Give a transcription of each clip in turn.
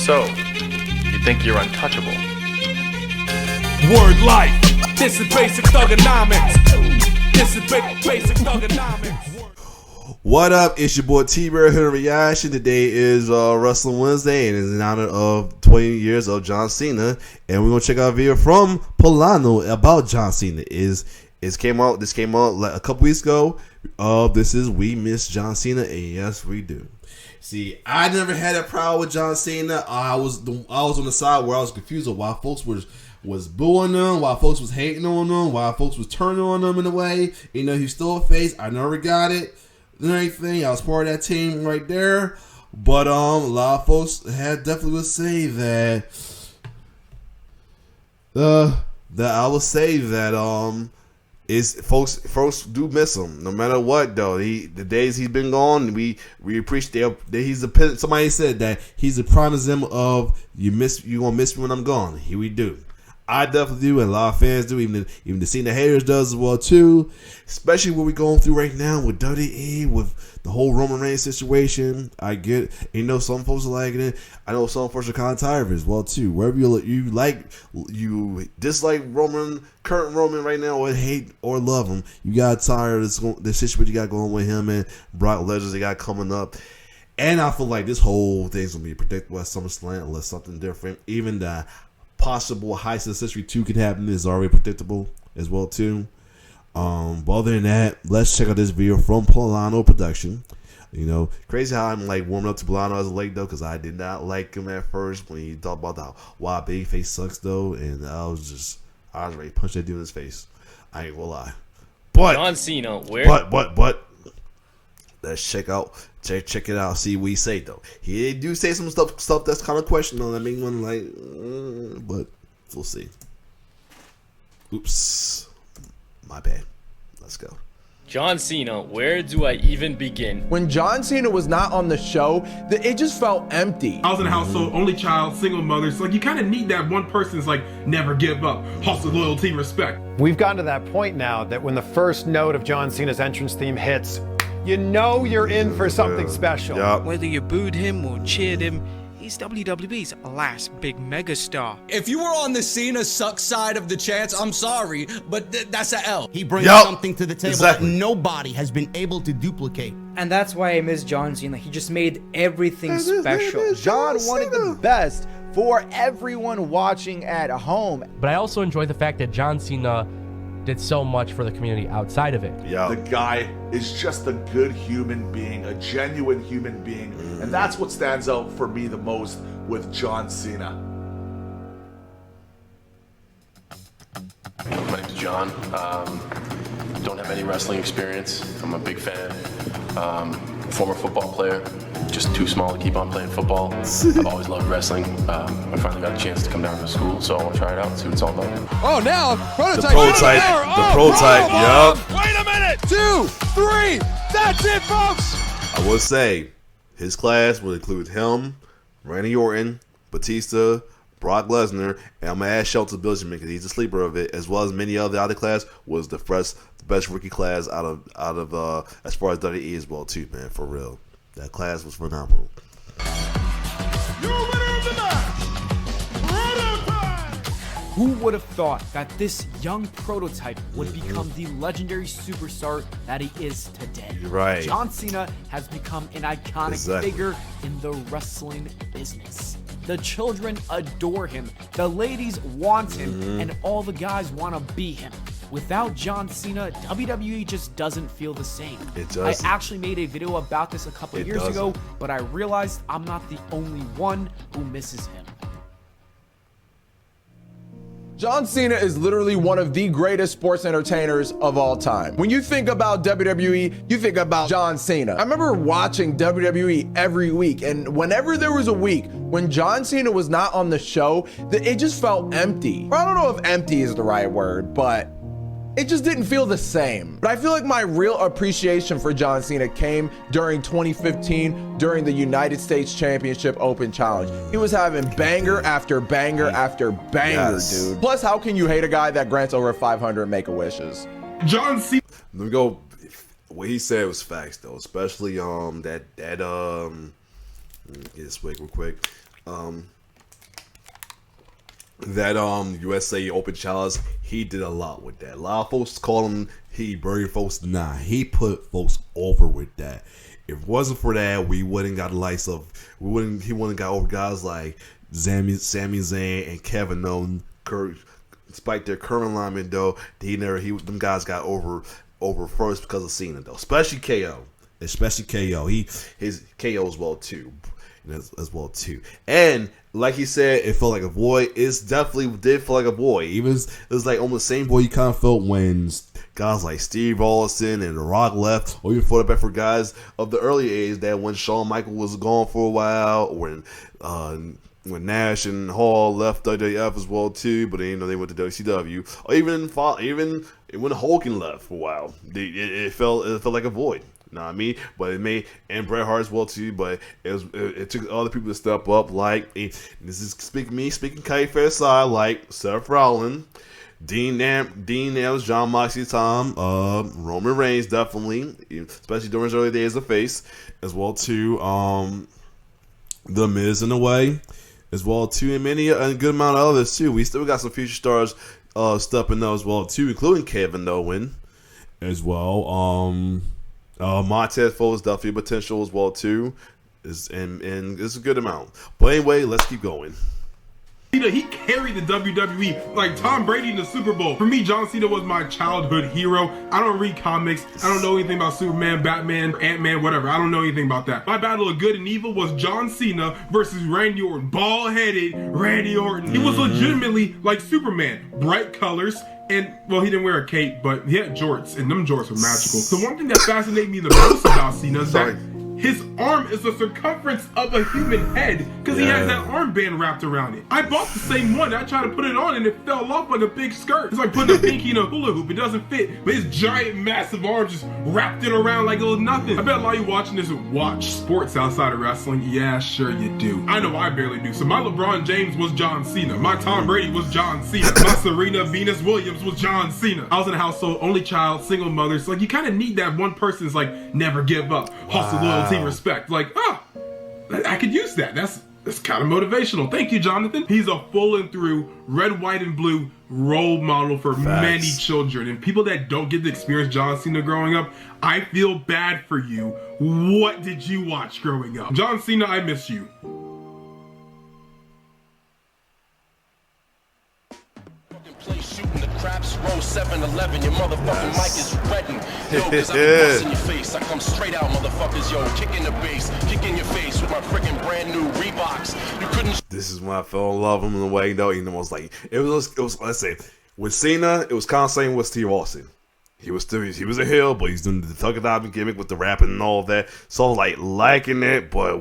So, you think you're untouchable? Word life. This is basic thugonomics. This is basic thugonomics. What up? It's your boy T-Bear here in reaction. Today is Wrestling Wednesday, and it's in honor of 20 years of John Cena. And we're gonna check out a video from Pilanna about John Cena. This came out like a couple weeks ago. This is We Miss John Cena, and yes, we do. See, I never had a problem with John Cena. I was on the side where I was confused of why folks was booing him, why folks was hating on him, why folks was turning on him in a way. You know, he's still a face. I never got it and everything. I was part of that team right there. But a lot of folks definitely would say that I would say that is folks do miss him no matter what though. The days he's been gone, we appreciate that he's a, somebody said that he's a prime example of you gonna miss me when I'm gone. Here we do. I definitely do, and a lot of fans do. Even the Cena haters does as well too. Especially what we're going through right now with WWE, with the whole Roman Reigns situation. I get it. You know, some folks are liking it. I know some folks are kind of tired of it as well too. Wherever you dislike current Roman right now, or hate or love him, you got tired of this situation you got going with him and Brock Lesnar they got coming up. And I feel like this whole thing's gonna be predictable at SummerSlam unless something different. Even the possible Heist of the Century 2 could happen is already predictable as well too. But other than that, let's check out this video from Pilanna Production. You know, crazy how I'm like warming up to Pilanna as a late though, because I did not like him at first when he talked about why babyface sucks though, and I was ready to punch that dude in his face. I ain't gonna lie. But John Cena, where? But let's check it out. See what he say though. He do say some stuff that's kind of questionable. I mean, one like, but we'll see. Oops, my bad. Let's go. John Cena, where do I even begin? When John Cena was not on the show, it just felt empty. I was in a household, only child, single mother. So like you kind of need that one person that's like never give up, hustle, loyalty, respect. We've gotten to that point now that when the first note of John Cena's entrance theme hits, you know you're in for something special. Yep. Whether you booed him or cheered him, he's WWE's last big megastar. If you were on the Cena suck side of the chance, I'm sorry, but that's a L. He brings something to the table that nobody has been able to duplicate. And that's why I miss John Cena. He just made everything special. John wanted the best for everyone watching at home. But I also enjoy the fact that John Cena did so much for the community outside of it. Yeah. The guy is just a good human being, a genuine human being. And that's what stands out for me the most with John Cena. My name's John. Don't have any wrestling experience. I'm a big fan. Former football player. Just too small to keep on playing football. I've always loved wrestling. I finally got a chance to come down to school, so I want to try it out and see what it's all about. Oh, now prototype. The prototype. Yup. Wait a minute. 2, 3. That's it, folks. I will say his class would include him, Randy Orton, Batista, Brock Lesnar, and I'm gonna add Shelton Benjamin because he's a sleeper of it, as well as many other other class was the best rookie class out of as far as WWE as well too, man. For real, that class was phenomenal. Your winner of the match, Prototype. Who would have thought that this young Prototype would become the legendary superstar that he is today? Right. John Cena has become an iconic figure in the wrestling business. The children adore him, the ladies want him, and all the guys want to be him. Without John Cena, WWE just doesn't feel the same. It does. I actually made a video about this a couple of years ago, but I realized I'm not the only one who misses him. John Cena is literally one of the greatest sports entertainers of all time. When you think about WWE, you think about John Cena. I remember watching WWE every week, and whenever there was a week when John Cena was not on the show, it just felt empty. I don't know if empty is the right word, but it just didn't feel the same. But I feel like my real appreciation for John Cena came during 2015 during the United States Championship Open Challenge. He was having banger after banger after banger, dude. Plus, how can you hate a guy that grants over 500 Make-A-Wishes? John Cena. Let me go. What he said was facts though, especially let me get this real quick. USA Open Challenge, he did a lot with that. A lot of folks call him he buried folks. Nah, he put folks over with that. If it wasn't for that, we wouldn't got the likes of he wouldn't got over guys like Sami Zayn and Kevin Owens. Despite their current alignment though, them guys got over first because of Cena though. Especially KO. His KO as well too. And like he said, it felt like a void. It definitely did feel like a void. It was like almost the same void you kind of felt when guys like Steve Austin and The Rock left, or even for the better guys of the early age that when Shawn Michaels was gone for a while, or when Nash and Hall left WWF as well too, but then they went to WCW, or even when Hogan left for a while, it felt like a void. Know what I mean? But it made, and Bret Hart as well too. But it took other people to step up. Like this is speaking kayfabe side, like Seth Rollins, Dean Ambrose, John Moxley, Roman Reigns definitely, especially during his early days of face, as well too. The Miz in a way, as well too, and a good amount of others too. We still got some future stars stepping up as well too, including Kevin Owens as well. Montez Ford's definitely potential as well too, and it's a good amount. But anyway, let's keep going. He carried the WWE like Tom Brady in the Super Bowl. For me, John Cena was my childhood hero. I don't read comics. I don't know anything about Superman, Batman, Ant-Man, whatever. I don't know anything about that. My battle of good and evil was John Cena versus Randy Orton. Bald-headed Randy Orton. He was legitimately like Superman. Bright colors. And, well, he didn't wear a cape, but he had jorts, and them jorts were magical. The one thing that fascinated me the most about Cena is that his arm is the circumference of a human head, because he has that armband wrapped around it. I bought the same one. I tried to put it on, and it fell off like a big skirt. It's like putting a pinky in a hula hoop. It doesn't fit, but his giant, massive arm just wrapped it around like it was nothing. I bet a lot of you watching this watch sports outside of wrestling. Yeah, sure you do. I know I barely do. So my LeBron James was John Cena. My Tom Brady was John Cena. My Serena Venus Williams was John Cena. I was in a household, only child, single mother. So like you kind of need that one person that's like, never give up, hustle, loyalty, respect. Like, I could use that. That's kind of motivational. Thank you, Jonathan. He's a full and through red, white, and blue role model for many children. And people that don't get to experience John Cena growing up, I feel bad for you. What did you watch growing up? John Cena, I miss you. Craps roll 7-11, your motherfucking mic is redding. Yo, cause I be busting your face. I come straight out, motherfuckers, yo. Kick in the bass, kick in your face with my freaking brand new Reeboks. You couldn't. This is when I fell in love with him in a way, though. You know, it was let's say, with Cena, it was kind of same with Steve Austin. He was a heel, but he's doing the Tucker Dobbin gimmick with the rapping and all of that. So I was like liking it, but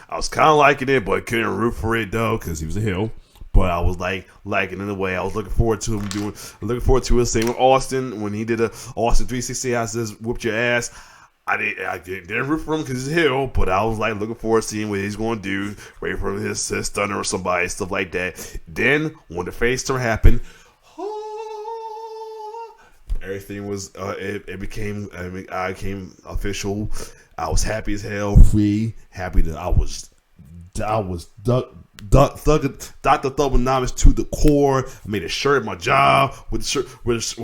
I was kind of liking it, but couldn't root for it though, because he was a heel. But I was liking in a way. I was looking forward to him his thing with Austin when he did a Austin 360. I says, "Whooped your ass." I didn't root for him because he's a heel, but I was like looking forward to seeing what he's going to do, ready for his stunner or somebody, stuff like that. Then when the face turn happened, everything was it became. I became official. I was happy as hell, free, happy that I was Dr. Thugonomics to the core. I made a shirt at my job with the shirt with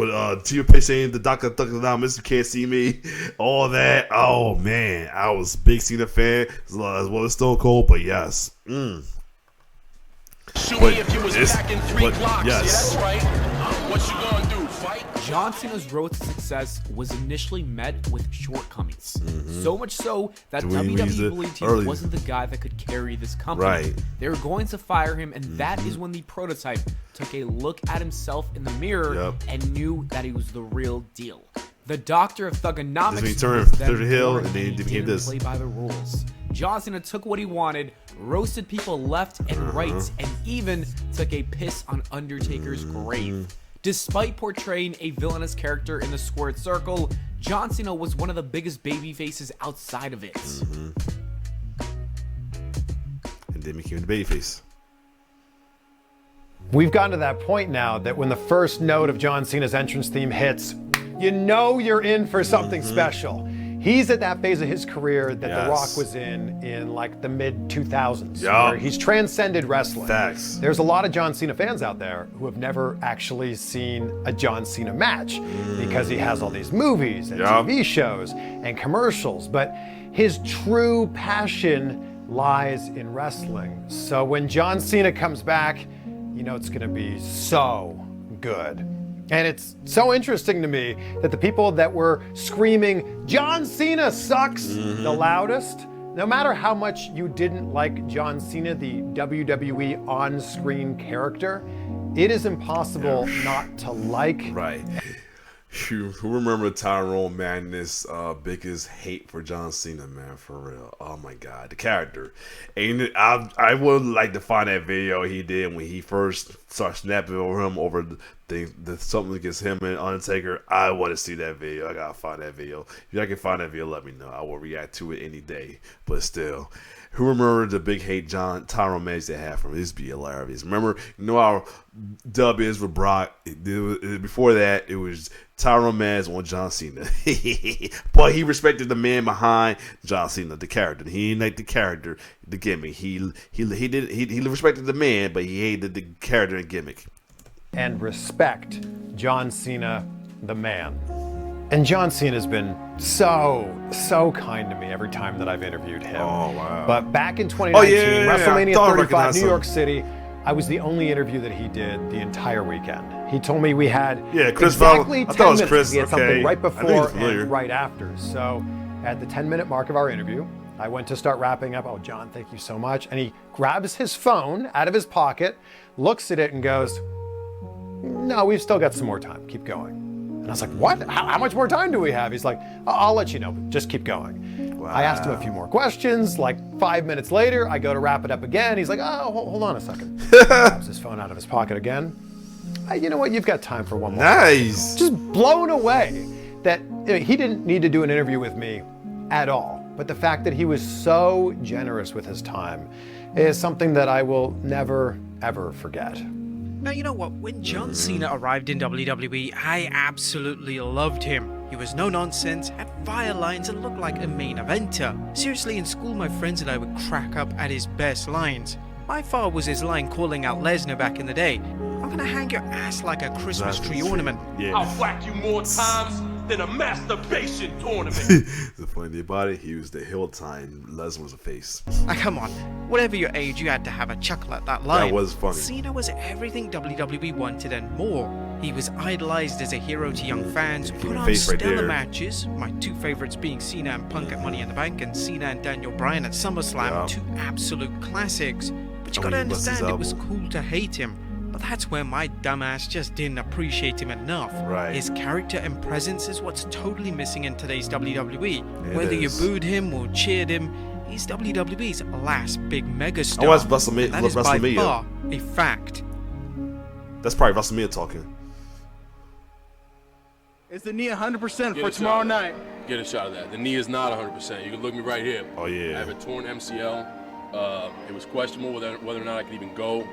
T page saying the Dr. Thugonomics, you can't see me. All that. Oh man, I was a big Cena fan as well as Stone Cold, but yes. Shoot me if you was packing 3 Glocks. Yes. Yeah, that's right. What you gonna do? Fight? John Cena's road to success was initially met with shortcomings. So much so that WWE believed he wasn't the guy that could carry this company. Right. They were going to fire him, and that is when the prototype took a look at himself in the mirror and knew that he was the real deal. The doctor of Thugonomics was then hill, born, and then he became this. Play by the rules. John Cena took what he wanted, roasted people left and right, and even took a piss on Undertaker's grave. Despite portraying a villainous character in the squared circle, John Cena was one of the biggest baby faces outside of it. And then became the babyface. We've gotten to that point now that when the first note of John Cena's entrance theme hits, you know you're in for something special. He's at that phase of his career that Yes. The Rock was in like the mid-2000s, Yup. where he's transcended wrestling. Facts. There's a lot of John Cena fans out there who have never actually seen a John Cena match because he has all these movies and Yup. TV shows and commercials, but his true passion lies in wrestling. So when John Cena comes back, you know it's going to be so good. And it's so interesting to me that the people that were screaming, John Cena sucks, the loudest, no matter how much you didn't like John Cena, the WWE on-screen character, it is impossible not to like. Right. Who remember Tyrone Madness' biggest hate for John Cena, man, for real. Oh my God, the character. And I would like to find that video he did when he first started snapping over him over the something against him and Undertaker. I want to see that video. I gotta find that video. If I can find that video, let me know. I will react to it any day. But still, who remember the big hate Tyrone Madness they had from him? This be hilarious. Remember, you know how dub is with Brock. Before that, it was Tyrone Madness on John Cena. But he respected the man behind John Cena, the character. He didn't like the character, the gimmick. He respected the man, but he hated the character and gimmick. And respect John Cena, the man. And John Cena's been so kind to me every time that I've interviewed him. Oh, wow. But back in 2019, WrestleMania I 35, New him. York City, I was the only interview that he did the entire weekend. He told me we had Chris exactly Val- I 10 thought it was minutes. Chris, We had okay. something right I knew he was before familiar. and right after. So at the 10-minute mark of our interview, I went to start wrapping up. Oh, John, thank you so much. And he grabs his phone out of his pocket, looks at it and goes, no, we've still got some more time. Keep going. And I was like, what? How much more time do we have? He's like, I'll let you know. Just keep going. Wow. I asked him a few more questions. Like 5 minutes later, I go to wrap it up again. He's like, oh, hold on a second. Grabs his phone out of his pocket again. You know what? You've got time for one more. Nice. Just blown away that he didn't need to do an interview with me at all. But the fact that he was so generous with his time is something that I will never, ever forget. Now, you know what? When John Cena arrived in WWE, I absolutely loved him. He was no nonsense, had fire lines, and looked like a main eventer. Seriously, in school, my friends and I would crack up at his best lines. By far was his line calling out Lesnar back in the day. I'm gonna hang your ass like a Christmas tree ornament. Yeah. I'll whack you more times than a masturbation tournament. The funny thing about it, he was the heel time. Lesnar was a face. Come on, whatever your age, you had to have a chuckle at that line. That was funny. Cena was everything WWE wanted and more. He was idolized as a hero to young fans, put on face right stellar there. matches, my two favorites being Cena and Punk at Money in the Bank and Cena and Daniel Bryan at SummerSlam, Yeah. two absolute classics. But you Oh, gotta he busted his understand, it was elbow. cool to hate him. But that's where my dumbass just didn't appreciate him enough. Right. His character and presence is what's totally missing in today's WWE. It Whether you is. booed him or cheered him, he's WWE's last big megastar. I watched WrestleMania- And that is by WrestleMania. far a fact. That's probably WrestleMania talking. Is the knee 100% Get for a shot tomorrow of that. night? Get a shot of that. The knee is not 100%. You can look me right here. Oh, yeah. I have a torn MCL. It was questionable whether or not I could even go.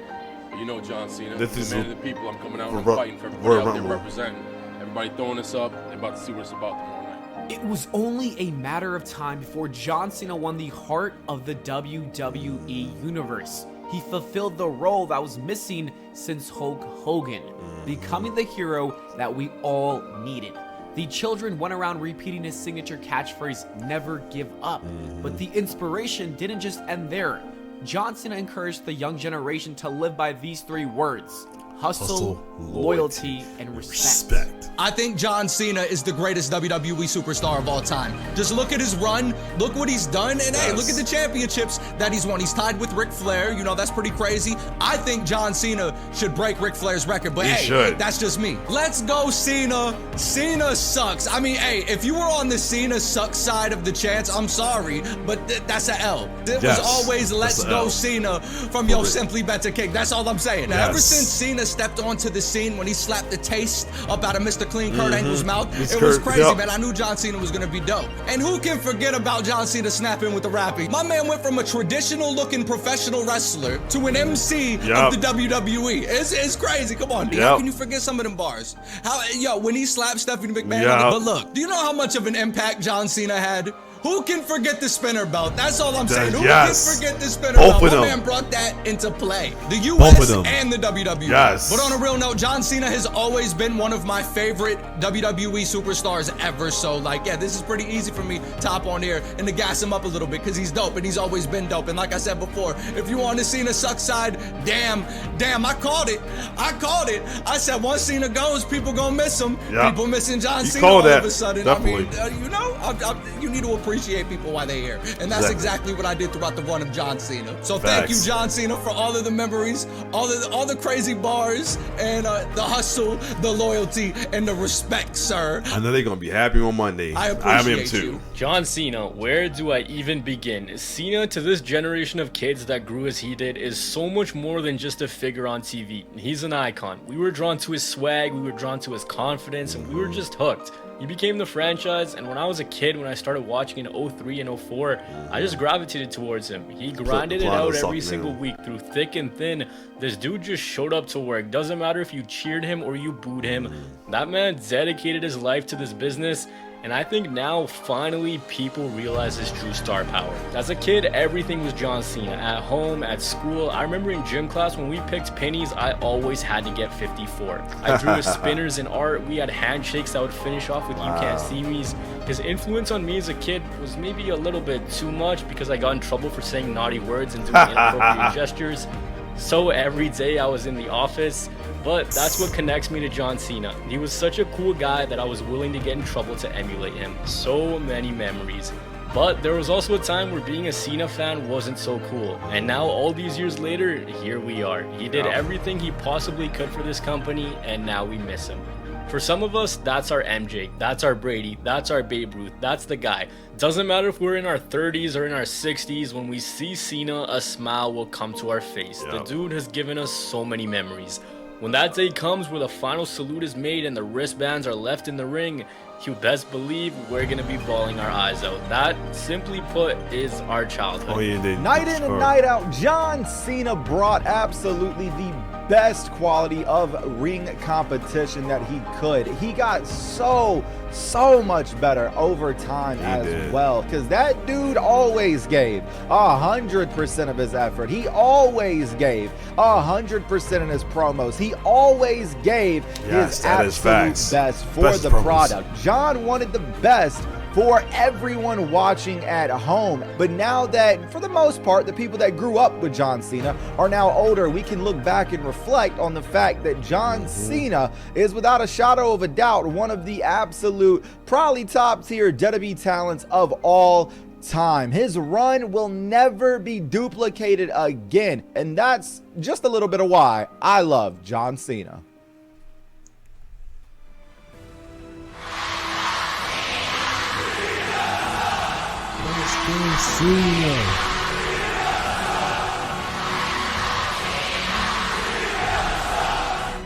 But you know John Cena, This the is man a- of the people. I'm coming out for and Ru- I'm fighting for Royal everybody out there Rumble. representing. Everybody throwing us up. They're about to see what it's about tomorrow night. It was only a matter of time before John Cena won the heart of the WWE Universe. He fulfilled the role that was missing since Hulk Hogan, becoming the hero that we all needed. The children went around repeating his signature catchphrase, never give up. But the inspiration didn't just end there. John Cena encouraged the young generation to live by these three words: hustle, loyalty, and respect. I think John Cena is the greatest WWE superstar of all time. Just look at his run, look what he's done, and hey, look at the championships that he's won. He's tied with Ric Flair, you know, that's pretty crazy. I think John Cena should break Ric Flair's record, but He hey, should. that's just me. Let's go Cena. Cena sucks. I mean, hey, if you were on the Cena sucks side of the chance, I'm sorry, but that's a L. It Yes, was always that's let's a go L. Cena from Yo Simply Better King. That's all I'm saying. Now, ever Yes. since Cena stepped onto the scene when he slapped the taste up out of Mr. Clean Kurt Angle's mouth. Mr. It was Kurt, crazy, yep. man. I knew John Cena was gonna be dope. And who can forget about John Cena snapping with the rapping? My man went from a traditional-looking professional wrestler to an MC of the WWE. It's crazy. Come on, D. How can you forget some of them bars? When he slapped Stephanie McMahon. But look, do you know how much of an impact John Cena had? Who can forget the spinner belt? That's all I'm saying. Who can forget the spinner belt? My man brought that into play. The US and the WWE. Yes. But on a real note, John Cena has always been one of my favorite WWE superstars ever. So, like, yeah, this is pretty easy for me to hop on here and to gas him up a little bit because he's dope and he's always been dope. And like I said before, if you want to Cena suck side, damn, I called it. I said once Cena goes, people gonna miss him. People missing John Cena all of a sudden. Definitely. I mean, you need to appreciate people while they're here. And that's exactly what I did throughout the run of John Cena. So thank you, John Cena, for all of the memories, all the crazy bars, and the hustle, the loyalty, and the respect, sir. I know they're going to be happy on Monday. I appreciate him too. you. John Cena, where do I even begin? Cena, to this generation of kids that grew as he did, is so much more than just a figure on TV. He's an icon. We were drawn to his swag, we were drawn to his confidence, and we were just hooked. He became the franchise, and when I was a kid, when I started watching in 03 and 04, I just gravitated towards him. He grinded it out every single week through thick and thin. This dude just showed up to work. Doesn't matter if you cheered him or you booed him. That man dedicated his life to this business, and I think now, finally, people realize his true star power. As a kid, everything was John Cena. At home, at school, I remember in gym class when we picked pennies, I always had to get 54. I drew his spinners in art. We had handshakes that would finish off with "You Can't See Me's." His influence on me as a kid was maybe a little bit too much because I got in trouble for saying naughty words and doing inappropriate gestures. So every day I was in the office, but that's what connects me to John Cena. He was such a cool guy that I was willing to get in trouble to emulate him. So many memories. But there was also a time where being a Cena fan wasn't so cool. And now, all these years later, here we are. He did everything he possibly could for this company, and now we miss him. For some of us, that's our MJ, that's our Brady, that's our Babe Ruth, that's the guy. Doesn't matter if we're in our 30s or in our 60s, when we see Cena, a smile will come to our face. The dude has given us so many memories. When that day comes where the final salute is made and the wristbands are left in the ring, you best believe we're going to be bawling our eyes out. That, simply put, is our childhood. Oh, yeah, Night in and night out, John Cena brought absolutely the best quality of ring competition that he could. He got so much better over time as well, because that dude always gave 100% of his effort. He always gave 100% in his promos. He always gave his absolute best for the product. John wanted the best for everyone watching at home. But now that, for the most part, the people that grew up with John Cena are now older, we can look back and reflect on the fact that John Cena is, without a shadow of a doubt, one of the absolute, probably top tier WWE talents of all time. His run will never be duplicated again. And that's just a little bit of why I love John Cena.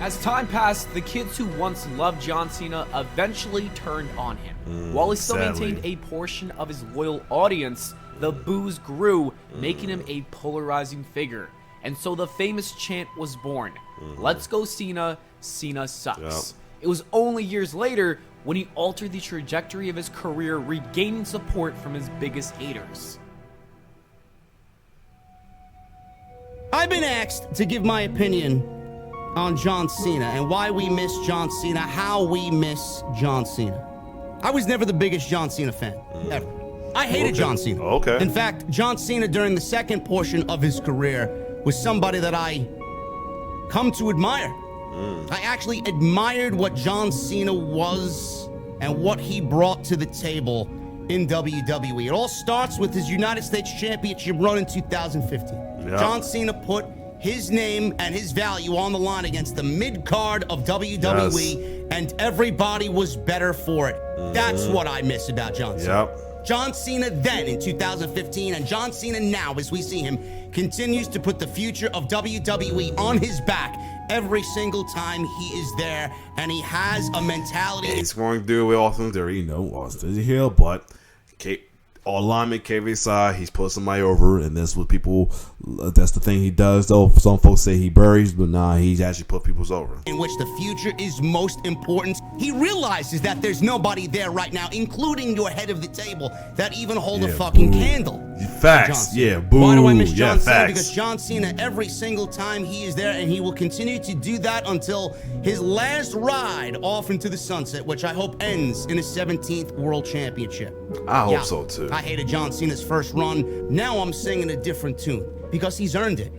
As time passed, the kids who once loved John Cena eventually turned on him. While he still maintained a portion of his loyal audience, the boos grew, making him a polarizing figure. And so the famous chant was born, "Let's go Cena, Cena sucks." It was only years later when he altered the trajectory of his career, regaining support from his biggest haters. I've been asked to give my opinion on John Cena and why we miss John Cena, how we miss John Cena. I was never the biggest John Cena fan, ever. I hated John Cena. In fact, John Cena during the second portion of his career was somebody that I come to admire. I actually admired what John Cena was and what he brought to the table in WWE. It all starts with his United States Championship run in 2015. John Cena put his name and his value on the line against the mid-card of WWE, and everybody was better for it. That's what I miss about John Cena. John Cena then in 2015 and John Cena now, as we see him, continues to put the future of WWE on his back every single time he is there, and he has a mentality. He's going to do it with Austin Theory, you know, Austin Hill, but alignment, KV side, he's put somebody over, and that's what people, that's the thing he does, though. Some folks say he buries, but nah, he's actually put people's over. In which the future is most important. He realizes that there's nobody there right now, including your head of the table, that even hold a fucking candle. Facts, yeah, boo. Why do I miss John Cena? Facts. Because John Cena, every single time he is there, and he will continue to do that until his last ride off into the sunset, which I hope ends in his 17th World Championship. I hope so, too. I hated John Cena's first run. Now I'm singing a different tune because he's earned it.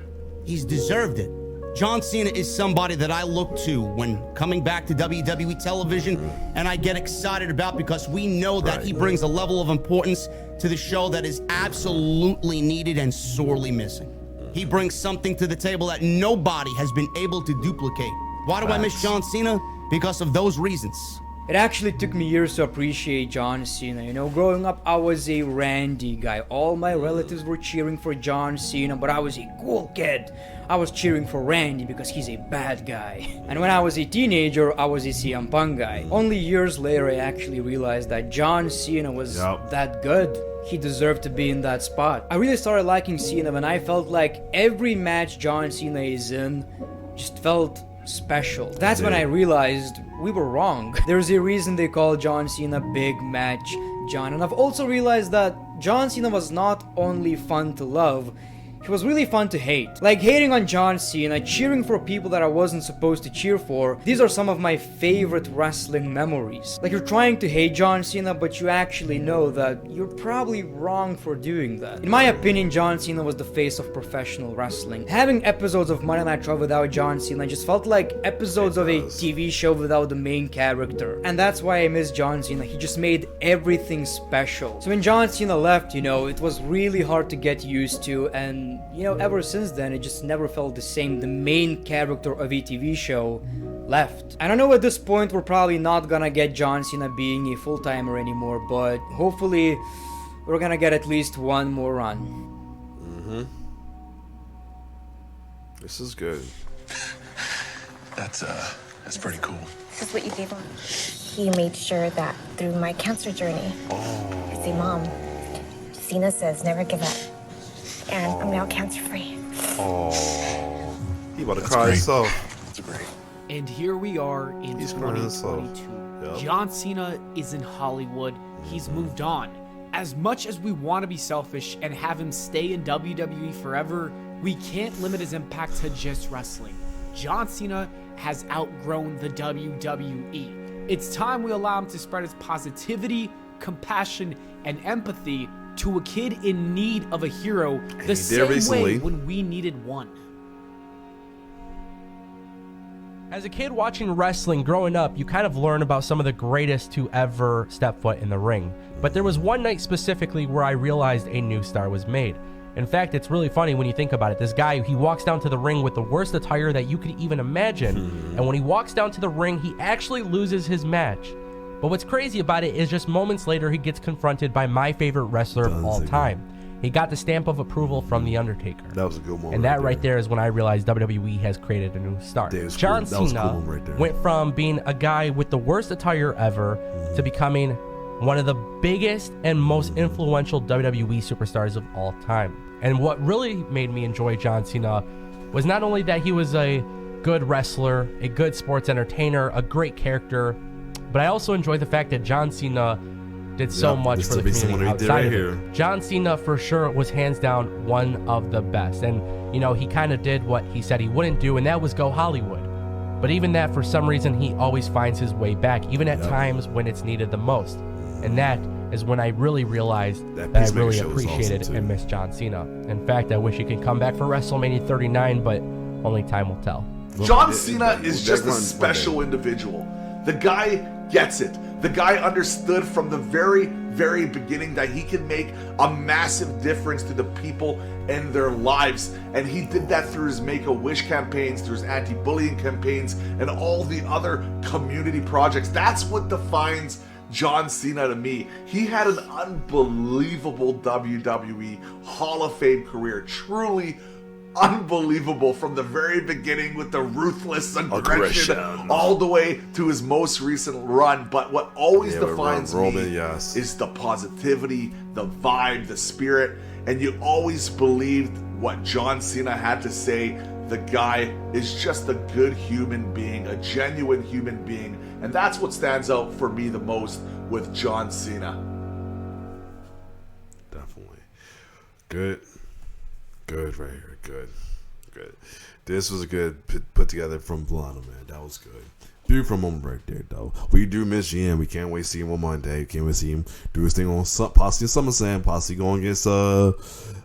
He's deserved it. John Cena is somebody that I look to when coming back to WWE television, and I get excited about because we know that he brings a level of importance to the show that is absolutely needed and sorely missing. He brings something to the table that nobody has been able to duplicate. Why do I miss John Cena? Because of those reasons. It actually took me years to appreciate John Cena. You know, growing up, I was a Randy guy. All my relatives were cheering for John Cena, but I was a cool kid. I was cheering for Randy because he's a bad guy. And when I was a teenager, I was a CM Punk guy. Only years later, I actually realized that John Cena was that good. He deserved to be in that spot. I really started liking Cena when I felt like every match John Cena is in just felt special. That's when I realized we were wrong. There's a reason they call John Cena Big Match John. And I've also realized that John Cena was not only fun to love, he was really fun to hate. Like hating on John Cena, cheering for people that I wasn't supposed to cheer for. These are some of my favorite wrestling memories. Like you're trying to hate John Cena, but you actually know that you're probably wrong for doing that. In my opinion, John Cena was the face of professional wrestling. Having episodes of Monday Night Raw without John Cena just felt like episodes of a TV show without the main character. And that's why I miss John Cena. He just made everything special. So when John Cena left, you know, it was really hard to get used to, and you know, ever since then, it just never felt the same. The main character of a TV show left. And I know at this point, we're probably not gonna get John Cena being a full-timer anymore, but hopefully, we're gonna get at least one more run. This is good. That's pretty cool. This is what you gave him. He made sure that through my cancer journey, I say, Mom, Cena says never give up. And I'm now cancer-free. Oh, he about to cry himself. That's great. And here we are in 2022. Yep. John Cena is in Hollywood. He's moved on. As much as we want to be selfish and have him stay in WWE forever, we can't limit his impact to just wrestling. John Cena has outgrown the WWE. It's time we allow him to spread his positivity, compassion, and empathy to a kid in need of a hero the same way when we needed one. As a kid watching wrestling growing up, you kind of learn about some of the greatest to ever step foot in the ring. But there was one night specifically where I realized a new star was made. In fact, it's really funny when you think about it. This guy, he walks down to the ring with the worst attire that you could even imagine. And when he walks down to the ring, he actually loses his match. But what's crazy about it is just moments later, he gets confronted by my favorite wrestler of all time. He got the stamp of approval from The Undertaker. That was a good moment. And that right there is when I realized WWE has created a new star. John Cena went from being a guy with the worst attire ever to becoming one of the biggest and most influential WWE superstars of all time. And what really made me enjoy John Cena was not only that he was a good wrestler, a good sports entertainer, a great character, but I also enjoyed the fact that John Cena did so much for the community outside of it. John Cena for sure was hands down one of the best. And, you know, he kind of did what he said he wouldn't do, and that was go Hollywood. But even that, for some reason, he always finds his way back, even at times when it's needed the most. And that is when I really realized that I really appreciated and missed John Cena. In fact, I wish he could come back for WrestleMania 39, but only time will tell. John Cena is just a special individual. The guy gets it. The guy understood from the very, very beginning that he can make a massive difference to the people and their lives. And he did that through his Make-A-Wish campaigns, through his anti-bullying campaigns, and all the other community projects. That's what defines John Cena to me. He had an unbelievable WWE Hall of Fame career. Truly unbelievable from the very beginning with the ruthless aggression all the way to his most recent run. But what always defines me is the positivity, the vibe, the spirit, and you always believed what John Cena had to say. The guy is just a good human being, a genuine human being, and that's what stands out for me the most with John Cena. Definitely. Good right here. Good. This was a good put together from Pilanna, man. That was good. Beautiful moment right there, though. We do miss GM. We can't wait to see him on Monday. Can't wait to see him do his thing on possibly SummerSlam, possibly going against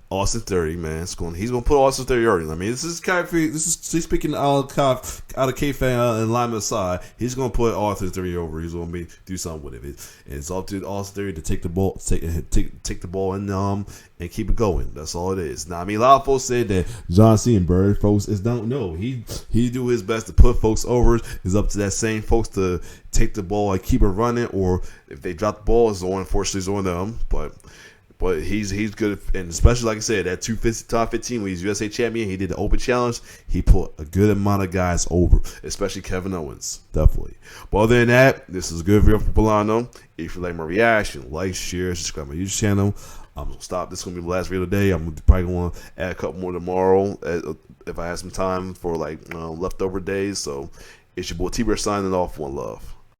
Austin Theory, man. He's gonna put Austin Theory early. I mean, this is he's speaking out of K-Fan and Lyman aside. He's gonna put Austin Theory over. He's gonna do something with it. And it's up to Austin Theory to take the ball, take the ball and keep it going. That's all it is. Now, I mean, a lot of folks said that John Cena Bird, folks, don't know. He do his best to put folks over. It's up to that same folks to take the ball and keep it running, or if they drop the ball, unfortunately it's on them. But he's good, and especially like I said, that top 15 when he's USA champion, he did the open challenge. He put a good amount of guys over, especially Kevin Owens, definitely. But other than that, this is a good video for Pilanna. If you like my reaction, like, share, subscribe to my YouTube channel. I'm gonna stop. This is gonna be the last video today. I'm probably gonna add a couple more tomorrow if I have some time for leftover days. So it's your boy T-Bear signing off. One love.